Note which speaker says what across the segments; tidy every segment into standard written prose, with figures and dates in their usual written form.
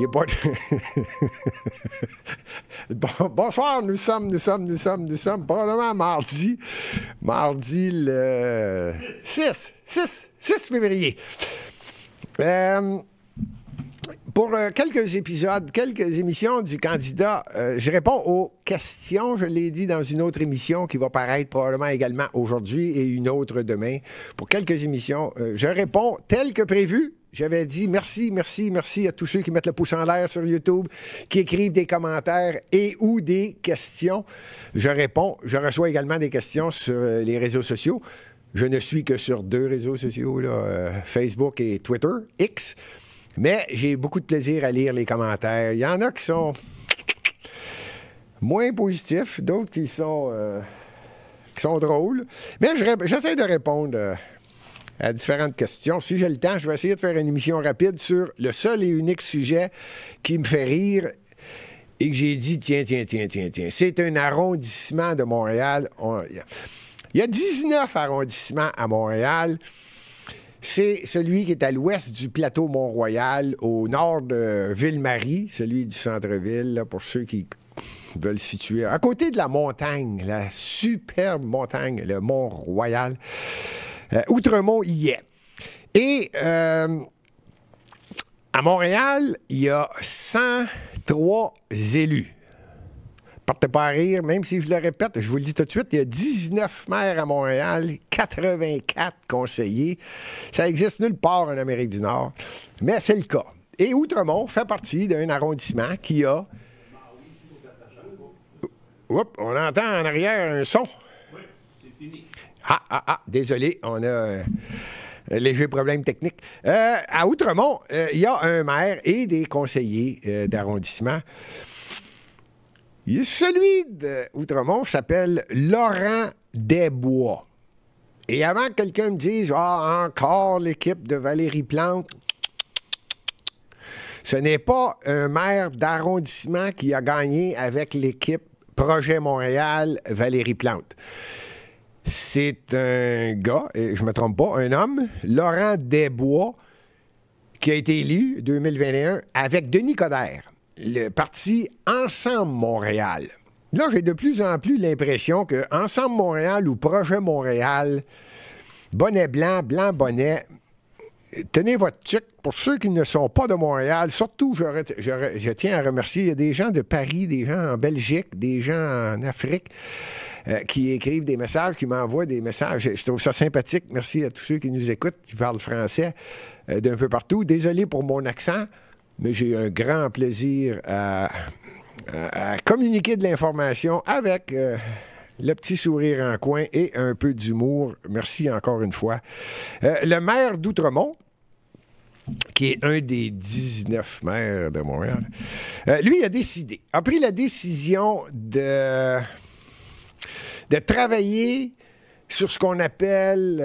Speaker 1: est pas... Bonsoir, nous sommes probablement mardi le 6 février. Pour quelques épisodes, quelques émissions du candidat, je réponds aux questions, je l'ai dit dans une autre émission qui va paraître probablement également aujourd'hui et une autre demain. Pour quelques émissions, je réponds tel que prévu. J'avais dit merci à tous ceux qui mettent le pouce en l'air sur YouTube, qui écrivent des commentaires et ou des questions. Je réponds. Je reçois également des questions sur les réseaux sociaux. Je ne suis que sur 2 réseaux sociaux, là, Facebook et Twitter, X. Mais j'ai beaucoup de plaisir à lire les commentaires. Il y en a qui sont moins positifs, d'autres qui sont drôles. Mais j'essaie de répondre à différentes questions. Si j'ai le temps, je vais essayer de faire une émission rapide sur le seul et unique sujet qui me fait rire et que j'ai dit, tiens. C'est un arrondissement de Montréal. Il y a 19 arrondissements à Montréal. C'est celui qui est à l'ouest du plateau Mont-Royal, au nord de Ville-Marie, celui du centre-ville, là, pour ceux qui veulent se situer. À côté de la montagne, la superbe montagne, le Mont-Royal. Outremont y est. Et à Montréal, il y a 103 élus. Partez pas à rire, même si je le répète, je vous le dis tout de suite, il y a 19 maires à Montréal, 84 conseillers. Ça existe nulle part en Amérique du Nord, mais c'est le cas. Et Outremont fait partie d'un arrondissement qui a... Oups, on entend en arrière un son.
Speaker 2: Oui, c'est fini.
Speaker 1: Désolé, on a un léger problème technique. À Outremont, il y a un maire et des conseillers d'arrondissement. Celui d'Outremont s'appelle Laurent Desbois. Et avant que quelqu'un me dise « Ah, encore l'équipe de Valérie Plante », ce n'est pas un maire d'arrondissement qui a gagné avec l'équipe Projet Montréal Valérie Plante. C'est un gars, et je ne me trompe pas, un homme, Laurent Desbois, qui a été élu 2021 avec Denis Coderre, le parti Ensemble Montréal. Là, j'ai de plus en plus l'impression que Ensemble Montréal ou Projet Montréal, bonnet blanc, blanc bonnet, tenez votre tuque. Pour ceux qui ne sont pas de Montréal, surtout, je tiens à remercier, il y a des gens de Paris, des gens en Belgique, des gens en Afrique, qui écrivent des messages, qui m'envoient des messages. Je trouve ça sympathique. Merci à tous ceux qui nous écoutent, qui parlent français d'un peu partout. Désolé pour mon accent, mais j'ai un grand plaisir à communiquer de l'information avec le petit sourire en coin et un peu d'humour. Merci encore une fois. Le maire d'Outremont, qui est un des 19 maires de Montréal, lui a pris la décision de travailler sur ce qu'on appelle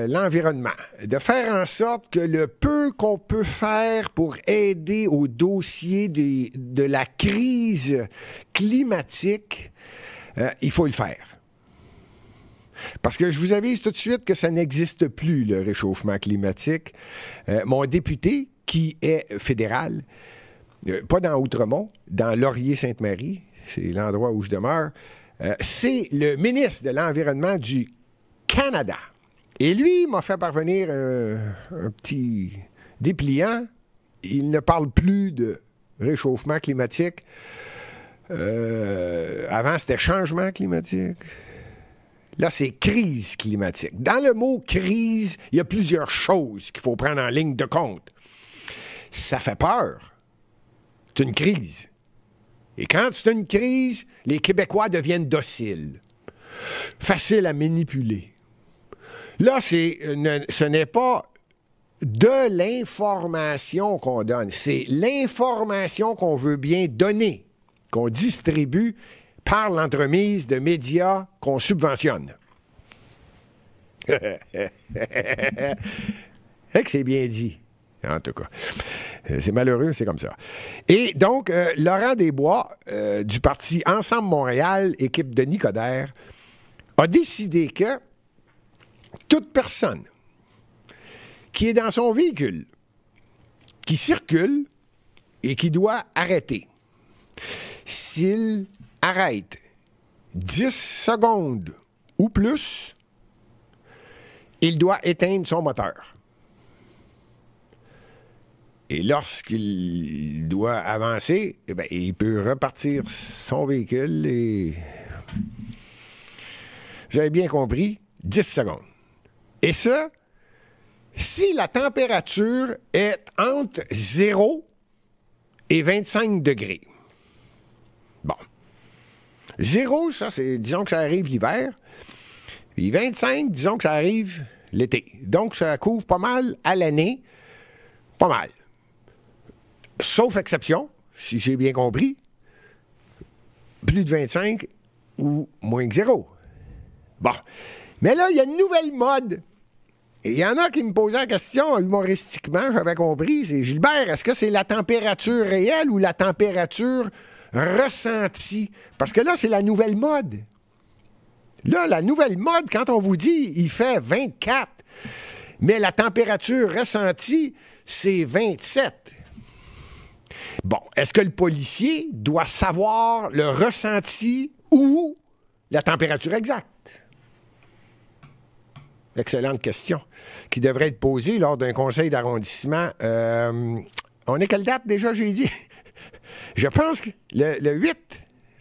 Speaker 1: l'environnement, de faire en sorte que le peu qu'on peut faire pour aider au dossier de la crise climatique, il faut le faire. Parce que je vous avise tout de suite que ça n'existe plus, le réchauffement climatique. Mon député, qui est fédéral, pas dans Outremont, dans Laurier-Sainte-Marie, c'est l'endroit où je demeure, c'est le ministre de l'Environnement du Canada. Et lui m'a fait parvenir un petit dépliant. Il ne parle plus de réchauffement climatique. Avant, c'était changement climatique. Là, c'est crise climatique. Dans le mot crise, il y a plusieurs choses qu'il faut prendre en ligne de compte. Ça fait peur. C'est une crise. Et quand c'est une crise, les Québécois deviennent dociles. Faciles à manipuler. Là, ce n'est pas de l'information qu'on donne. C'est l'information qu'on veut bien donner, qu'on distribue par l'entremise de médias qu'on subventionne. C'est que c'est bien dit, en tout cas. C'est malheureux, c'est comme ça. Et donc, Laurent Desbois, du parti Ensemble Montréal, équipe de Denis Coderre, a décidé que toute personne qui est dans son véhicule, qui circule et qui doit arrêter. S'il arrête 10 secondes ou plus, il doit éteindre son moteur. Et lorsqu'il doit avancer, eh bien, il peut repartir son véhicule et... Vous avez bien compris, 10 secondes. Et ça, si la température est entre 0 et 25 degrés. Bon. 0, ça, c'est, disons que ça arrive l'hiver. Puis 25, disons que ça arrive l'été. Donc, ça couvre pas mal à l'année. Pas mal. Sauf exception, si j'ai bien compris, plus de 25 ou moins que 0. Bon. Mais là, il y a une nouvelle mode. Et il y en a qui me posaient la question humoristiquement, j'avais compris, c'est Gilbert, est-ce que c'est la température réelle ou la température ressentie? Parce que là, c'est la nouvelle mode. Là, la nouvelle mode, quand on vous dit il fait 24, mais la température ressentie, c'est 27. Bon, est-ce que le policier doit savoir le ressenti ou la température exacte? Excellente question qui devrait être posée lors d'un conseil d'arrondissement. On est quelle date déjà, j'ai dit? Je pense que le 8.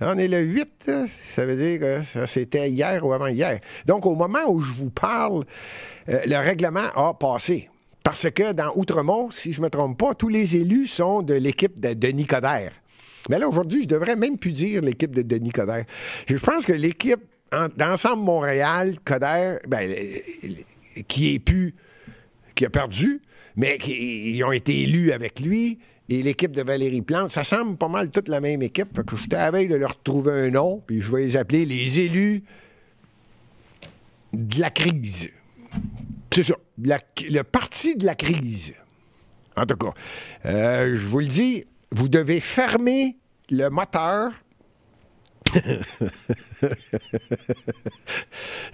Speaker 1: On est le 8, ça veut dire que c'était hier ou avant-hier. Donc, au moment où je vous parle, le règlement a passé. Parce que dans Outremont, si je ne me trompe pas, tous les élus sont de l'équipe de Denis Coderre. Mais là, aujourd'hui, je devrais même plus dire l'équipe de Denis Coderre. Je pense que l'équipe d'Ensemble Montréal, Coderre, ben, qui a perdu, mais qui ont été élus avec lui, et l'équipe de Valérie Plante, ça semble pas mal toute la même équipe. Fait que j'étais à la veille de leur trouver un nom, puis je vais les appeler les élus de la crise. C'est ça, le parti de la crise. En tout cas, je vous le dis, vous devez fermer le moteur.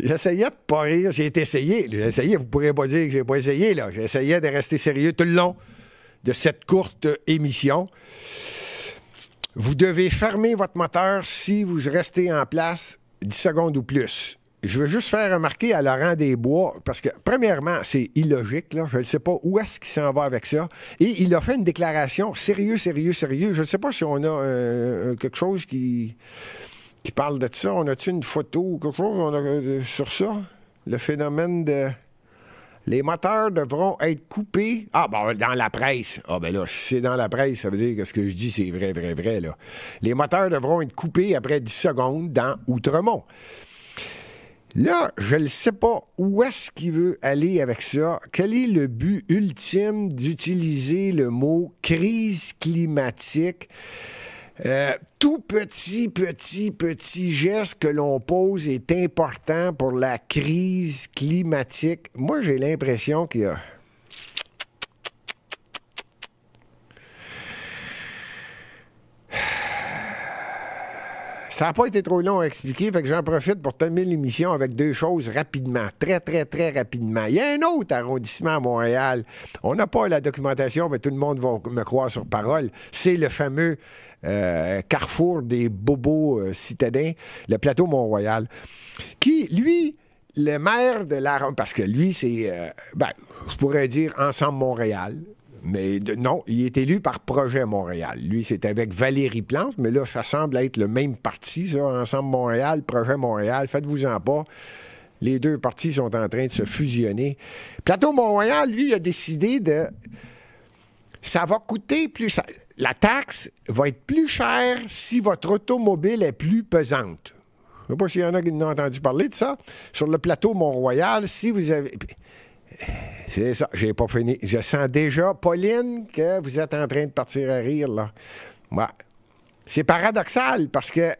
Speaker 1: J'essayais de pas rire, j'ai essayé. J'ai essayé, vous ne pourrez pas dire que j'ai pas essayé, là. J'essayais de rester sérieux tout le long de cette courte émission. Vous devez fermer votre moteur si vous restez en place 10 secondes ou plus. Je veux juste faire remarquer à Laurent Desbois, parce que, premièrement, c'est illogique, là. Je ne sais pas où est-ce qu'il s'en va avec ça. Et il a fait une déclaration sérieux. Je ne sais pas si on a quelque chose qui parle de ça. On a-tu une photo ou quelque chose sur ça? Le phénomène de... Les moteurs devront être coupés. Ah, bon, dans la presse. Ah, ben là, si c'est dans la presse, ça veut dire que ce que je dis, c'est vrai, là. Les moteurs devront être coupés après 10 secondes dans Outremont. Là, je ne sais pas où est-ce qu'il veut aller avec ça. Quel est le but ultime d'utiliser le mot crise climatique? Tout petit geste que l'on pose est important pour la crise climatique. Moi, j'ai l'impression qu'il y a... Ça n'a pas été trop long à expliquer, fait que j'en profite pour terminer l'émission avec deux choses rapidement, très rapidement. Il y a un autre arrondissement à Montréal. On n'a pas la documentation, mais tout le monde va me croire sur parole. C'est le fameux carrefour des bobos citadins, le plateau Mont-Royal, qui, lui, le maire de l'arrondissement, parce que lui, c'est, je pourrais dire Ensemble Montréal, mais non, il est élu par Projet Montréal. Lui, c'est avec Valérie Plante, mais là, ça semble être le même parti, ça, Ensemble Montréal, Projet Montréal. Faites-vous-en pas. Les deux partis sont en train de se fusionner. Plateau Mont-Royal, lui, a décidé de... Ça va coûter plus... La taxe va être plus chère si votre automobile est plus pesante. Je ne sais pas s'il y en a qui n'ont entendu parler de ça. Sur le plateau Mont-Royal, si vous avez... C'est ça, j'ai pas fini. Je sens déjà, Pauline, que vous êtes en train de partir à rire, là. Ouais. C'est paradoxal, parce que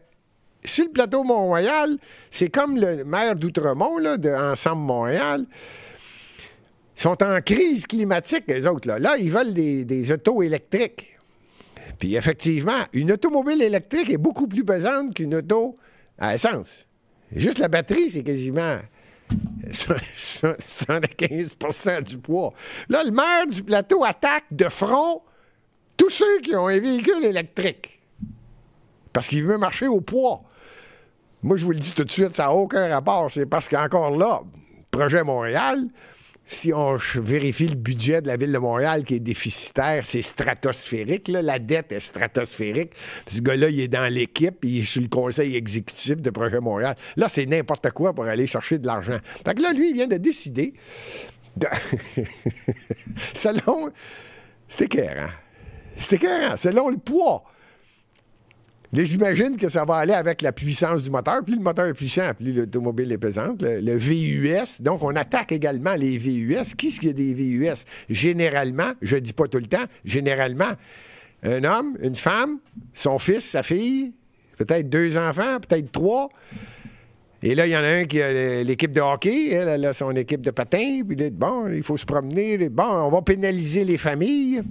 Speaker 1: sur le plateau Mont-Royal, c'est comme le maire d'Outremont, là, de Ensemble Montréal. Ils sont en crise climatique, les autres, là. Là, ils veulent des autos électriques. Puis, effectivement, une automobile électrique est beaucoup plus pesante qu'une auto à essence. Juste la batterie, c'est quasiment... 75% du poids. Là, le maire du plateau attaque de front Tous ceux qui ont un véhicule électrique, parce qu'il veut marcher au poids. Moi, je vous le dis tout de suite, ça n'a aucun rapport. C'est parce qu'encore là, projet Montréal, si on vérifie le budget de la Ville de Montréal qui est déficitaire, c'est stratosphérique. Là. La dette est stratosphérique. Ce gars-là, il est dans l'équipe, il est sur le conseil exécutif de projet Montréal. Là, c'est n'importe quoi pour aller chercher de l'argent. Fait que là, lui, il vient de décider selon... C'est écœurant. C'est écœurant. Selon le poids. Là, j'imagine que ça va aller avec la puissance du moteur. Plus le moteur est puissant, plus l'automobile est pesante. Le VUS, donc on attaque également les VUS. Qui est-ce qu'il y a des VUS? Généralement, je ne dis pas tout le temps, généralement, un homme, une femme, son fils, sa fille, peut-être 2 enfants, peut-être 3. Et là, il y en a un qui a l'équipe de hockey, elle a son équipe de patin, puis là, bon, il faut se promener. Bon, on va pénaliser les familles.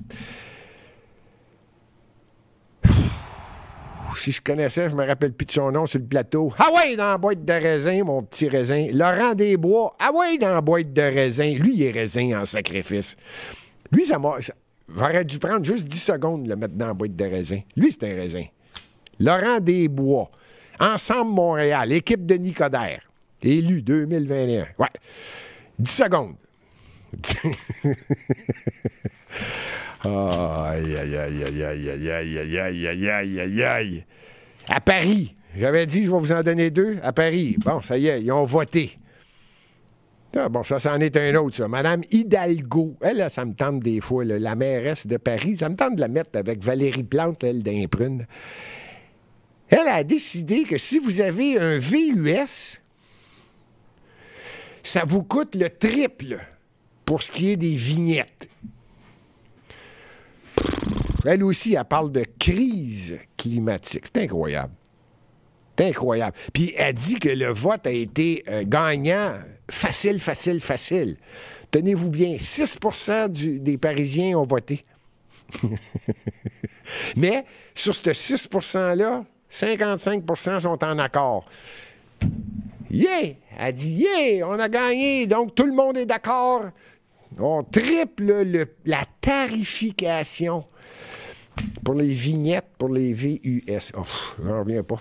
Speaker 1: Si je connaissais, je me rappelle plus de son nom sur le plateau. Ah ouais, dans la boîte de raisin, mon petit raisin. Laurent Desbois. Ah ouais, dans la boîte de raisin. Lui, il est raisin en sacrifice. Lui, j'aurais dû prendre juste 10 secondes de le mettre dans la boîte de raisin. Lui, c'est un raisin. Laurent Desbois. Ensemble Montréal. Équipe de Nicodère. Élu 2021. Ouais. 10 secondes. Aïe, aïe, aïe, aïe, aïe, aïe, aïe, aïe, aïe, aïe, aïe, aïe, aïe. À Paris, j'avais dit, je vais vous en donner 2. À Paris, bon, ça y est, ils ont voté. Ah, bon, ça, c'en est un autre, ça. Madame Hidalgo, elle, là, ça me tente des fois, là, la mairesse de Paris, ça me tente de la mettre avec Valérie Plante, elle, d'un prune. Elle a décidé que si vous avez un VUS, ça vous coûte le triple pour ce qui est des vignettes. Elle aussi, elle parle de crise climatique. C'est incroyable. C'est incroyable. Puis elle dit que le vote a été gagnant facile, facile, facile. Tenez-vous bien, 6 des Parisiens ont voté. Mais sur ce 6 %-là, 55 % sont en accord. Yeah! Elle dit, yeah! On a gagné! Donc, tout le monde est d'accord. On triple la tarification pour les vignettes, pour les VUS. Oh, j'en reviens pas.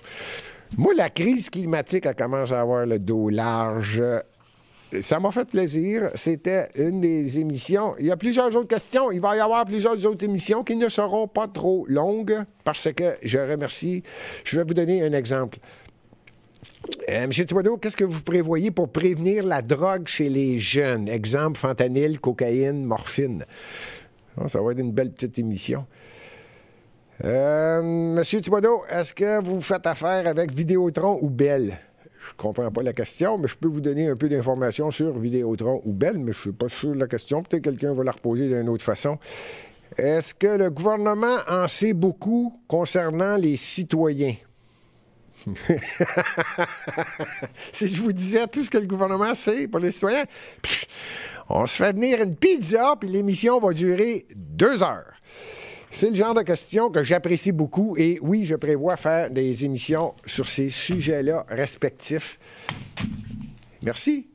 Speaker 1: Moi, la crise climatique, elle commence à avoir le dos large. Ça m'a fait plaisir. C'était une des émissions. Il y a plusieurs autres questions. Il va y avoir plusieurs autres émissions qui ne seront pas trop longues parce que je remercie. Je vais vous donner un exemple. M. Thibodeau, qu'est-ce que vous prévoyez pour prévenir la drogue chez les jeunes? Exemple, fentanyl, cocaïne, morphine. Oh, ça va être une belle petite émission. Monsieur Thibodeau, est-ce que vous faites affaire avec Vidéotron ou Bell? Je comprends pas la question, mais je peux vous donner un peu d'informations sur Vidéotron ou Bell, mais je suis pas sûr de la question. Peut-être que quelqu'un va la reposer d'une autre façon. Est-ce que le gouvernement en sait beaucoup concernant les citoyens? Si je vous disais tout ce que le gouvernement sait pour les citoyens, on se fait venir une pizza, puis l'émission va durer 2 heures. C'est le genre de questions que j'apprécie beaucoup et oui, je prévois faire des émissions sur ces sujets-là respectifs. Merci.